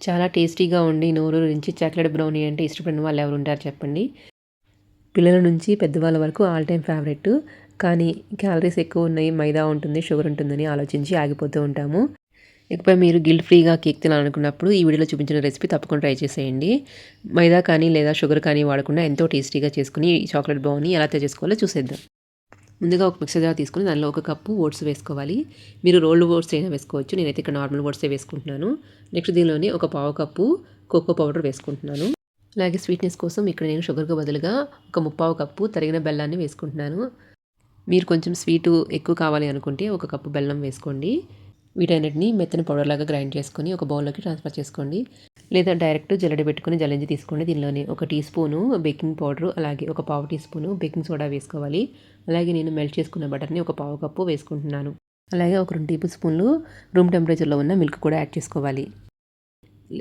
చాలా టేస్టీగా ఉండి నోరూరించి చాక్లెట్ బ్రౌనీ అంటే ఇష్టపడిన వాళ్ళు ఎవరు ఉంటారు చెప్పండి. పిల్లల నుంచి పెద్దవాళ్ళ వరకు ఆల్ టైమ్ ఫేవరెట్. కానీ క్యాలరీస్ ఎక్కువ ఉన్నాయి, మైదా ఉంటుంది, షుగర్ ఉంటుందని ఆలోచించి ఆగిపోతూ ఉంటాము. ఇకపై మీరు గిల్ట్ ఫ్రీగా కేక్ తినాలనుకున్నప్పుడు ఈ వీడియోలో చూపించిన రెసిపీ తప్పకుండా ట్రై చేసేయండి. మైదా కానీ లేదా షుగర్ కానీ వాడకుండా ఎంతో టేస్టీగా చేసుకుని ఈ చాక్లెట్ బ్రౌనీ ఎలా తయారు చేసుకోవాలో చూసేద్దాం. ముందుగా ఒక మిక్సర్ జార్ తీసుకొని దానిలో ఒక కప్పు ఓట్స్ వేసుకోవాలి. మీరు రోల్డ్ ఓట్స్ అయినా వేసుకోవచ్చు. నేనైతే ఇక్కడ నార్మల్ ఓట్సే వేసుకుంటున్నాను. నెక్స్ట్ దీనిలోనే ఒక పావు కప్పు కోకో పౌడర్ వేసుకుంటున్నాను. అలాగే స్వీట్నెస్ కోసం ఇక్కడ నేను షుగర్కి బదులుగా ఒక ముప్పావు కప్పు తరిగిన బెల్లాన్ని వేసుకుంటున్నాను. మీరు కొంచెం స్వీటు ఎక్కువ కావాలి అనుకుంటే ఒక కప్పు బెల్లం వేసుకోండి. వీటన్నిటిని మెత్తని పౌడర్ లాగా గ్రైండ్ చేసుకొని ఒక బౌల్లోకి ట్రాన్స్ఫర్ చేసుకోండి. లేదా డైరెక్ట్ జల్లెడ పెట్టుకొని జల్లించి తీసుకోండి. దీనిలోనే ఒక టీ స్పూను బేకింగ్ పౌడరు, అలాగే ఒక పావు టీ స్పూను బేకింగ్ సోడా వేసుకోవాలి. అలాగే నేను మెల్ట్ చేసుకున్న బటర్ని ఒక పావు కప్పు వేసుకుంటున్నాను. అలాగే ఒక 2 టేబుల్ స్పూన్లు రూమ్ టెంపరేచర్లో ఉన్న మిల్క్ కూడా యాడ్ చేసుకోవాలి.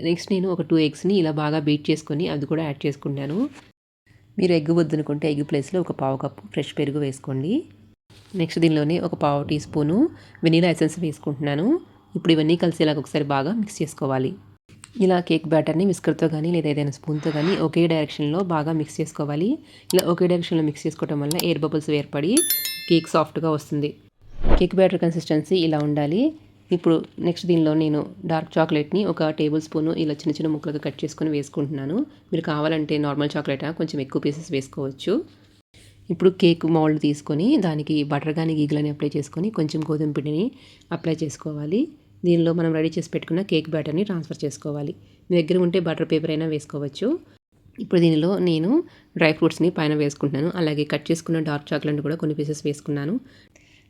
నెక్స్ట్ నేను ఒక 2 ఎగ్స్ని ఇలా బాగా బీట్ చేసుకొని అది కూడా యాడ్ చేసుకుంటాను. మీరు ఎగ్ వద్దనుకుంటే ఎగ్ ప్లేస్లో ఒక పావు కప్పు ఫ్రెష్ పెరుగు వేసుకోండి. నెక్స్ట్ దీనిలోనే ఒక పావు టీ స్పూను వెనీలా ఎసెన్స్ వేసుకుంటున్నాను. ఇప్పుడు ఇవన్నీ కలిసి ఇలాగ ఒకసారి బాగా మిక్స్ చేసుకోవాలి. ఇలా కేక్ బ్యాటర్ని విస్కర్తో కానీ లేదా ఏదైనా స్పూన్తో కానీ ఒకే డైరెక్షన్లో బాగా మిక్స్ చేసుకోవాలి. ఇలా ఒకే డైరెక్షన్లో మిక్స్ చేసుకోవడం వల్ల ఎయిర్ బబుల్స్ ఏర్పడి కేక్ సాఫ్ట్గా వస్తుంది. కేక్ బ్యాటర్ కన్సిస్టెన్సీ ఇలా ఉండాలి. ఇప్పుడు నెక్స్ట్ దీనిలో నేను డార్క్ చాక్లెట్ని ఒక టేబుల్ స్పూను ఇలా చిన్న చిన్న ముక్కలుగా కట్ చేసుకొని వేసుకుంటున్నాను. మీరు కావాలంటే నార్మల్ చాక్లెట్ కొంచెం ఎక్కువ పీసెస్ వేసుకోవచ్చు. ఇప్పుడు కేక్ మౌల్డ్ తీసుకొని దానికి బటర్ కానీ గీగలని అప్లై చేసుకొని కొంచెం గోధుమ పిండిని అప్లై చేసుకోవాలి. దీనిలో మనం రెడీ చేసి పెట్టుకున్న కేక్ బ్యాటర్ని ట్రాన్స్ఫర్ చేసుకోవాలి. మీ దగ్గర ఉంటే బటర్ పేపర్ అయినా వేసుకోవచ్చు. ఇప్పుడు దీనిలో నేను డ్రై ఫ్రూట్స్ని పైన వేసుకుంటున్నాను. అలాగే కట్ చేసుకున్న డార్క్ చాక్లెట్ కూడా కొన్ని పీసెస్ వేసుకున్నాను.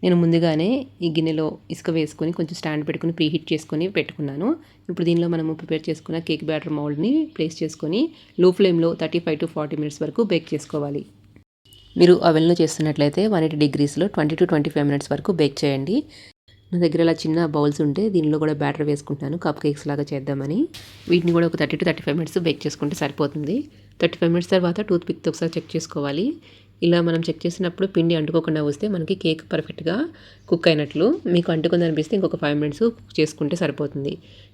నేను ముందుగానే ఈ గిన్నెలో ఇసుక వేసుకొని కొంచెం స్టాండ్ పెట్టుకొని ప్రీహీట్ చేసుకొని పెట్టుకున్నాను. ఇప్పుడు దీనిలో మనము ప్రిపేర్ చేసుకున్న కేక్ బ్యాటర్ మౌల్డ్ని ప్లేస్ చేసుకొని లో ఫ్లేమ్లో 35 to 40 మినిట్స్ వరకు బేక్ చేసుకోవాలి. మీరు అవెన్లో చేస్తున్నట్లయితే 180 డిగ్రీస్లో 20 to 25 మినిట్స్ వరకు బేక్ చేయండి. నా దగ్గర ఇలా చిన్న బౌల్స్ ఉంటే దీనిలో కూడా బ్యాటర్ వేసుకుంటాను కప్ కేక్స్ లాగా చేద్దామని. వీటిని కూడా ఒక 30 to 35 మినిట్స్ బేక్ చేసుకుంటే సరిపోతుంది. 35 మినిట్స్ తర్వాత టూత్ పిక్తో ఒకసారి చెక్ చేసుకోవాలి. ఇలా మనం చెక్ చేసినప్పుడు పిండి అంటుకోకుండా వస్తే మనకి కేక్ పర్ఫెక్ట్గా కుక్ అయినట్లు. మీకు అంటుకుంది అనిపిస్తే ఇంకొక 5 మినిట్స్ కుక్ చేసుకుంటే సరిపోతుంది.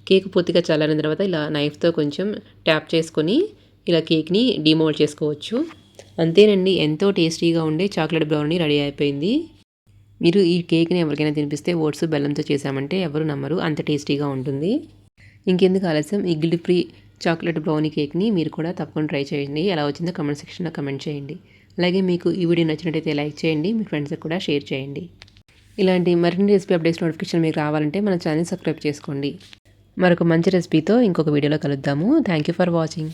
కేక్ పూర్తిగా చల్లారిన తర్వాత ఇలా నైఫ్తో కొంచెం ట్యాప్ చేసుకొని ఇలా కేక్ని డీమోల్డ్ చేసుకోవచ్చు. అంతేనండి, ఎంతో టేస్టీగా ఉండే చాక్లెట్ బ్రౌనీ రెడీ అయిపోయింది. మీరు ఈ కేక్ని ఎవరికైనా తినిపిస్తే ఓట్స్ బెల్లంతో చేసామంటే ఎవరు నమ్మరు, అంత టేస్టీగా ఉంటుంది. ఇంకెందుకు ఆలస్యం, ఈ గిల్ట్ ఫ్రీ చాక్లెట్ బ్రౌనీ కేక్ని మీరు కూడా తప్పకుండా ట్రై చేయండి. ఎలా వచ్చిందో కమెంట్ సెక్షన్లో కమెంట్ చేయండి. అలాగే మీకు ఈ వీడియో నచ్చినట్టయితే లైక్ చేయండి, మీ ఫ్రెండ్స్కి కూడా షేర్ చేయండి. ఇలాంటి మరిన్ని రెసిపీ అప్డేట్స్ నోటిఫికేషన్ మీకు రావాలంటే మన ఛానల్ సబ్స్క్రైబ్ చేసుకోండి. మరొక మంచి రెసిపీతో ఇంకొక వీడియోలో కలుద్దాము. Thank you for watching.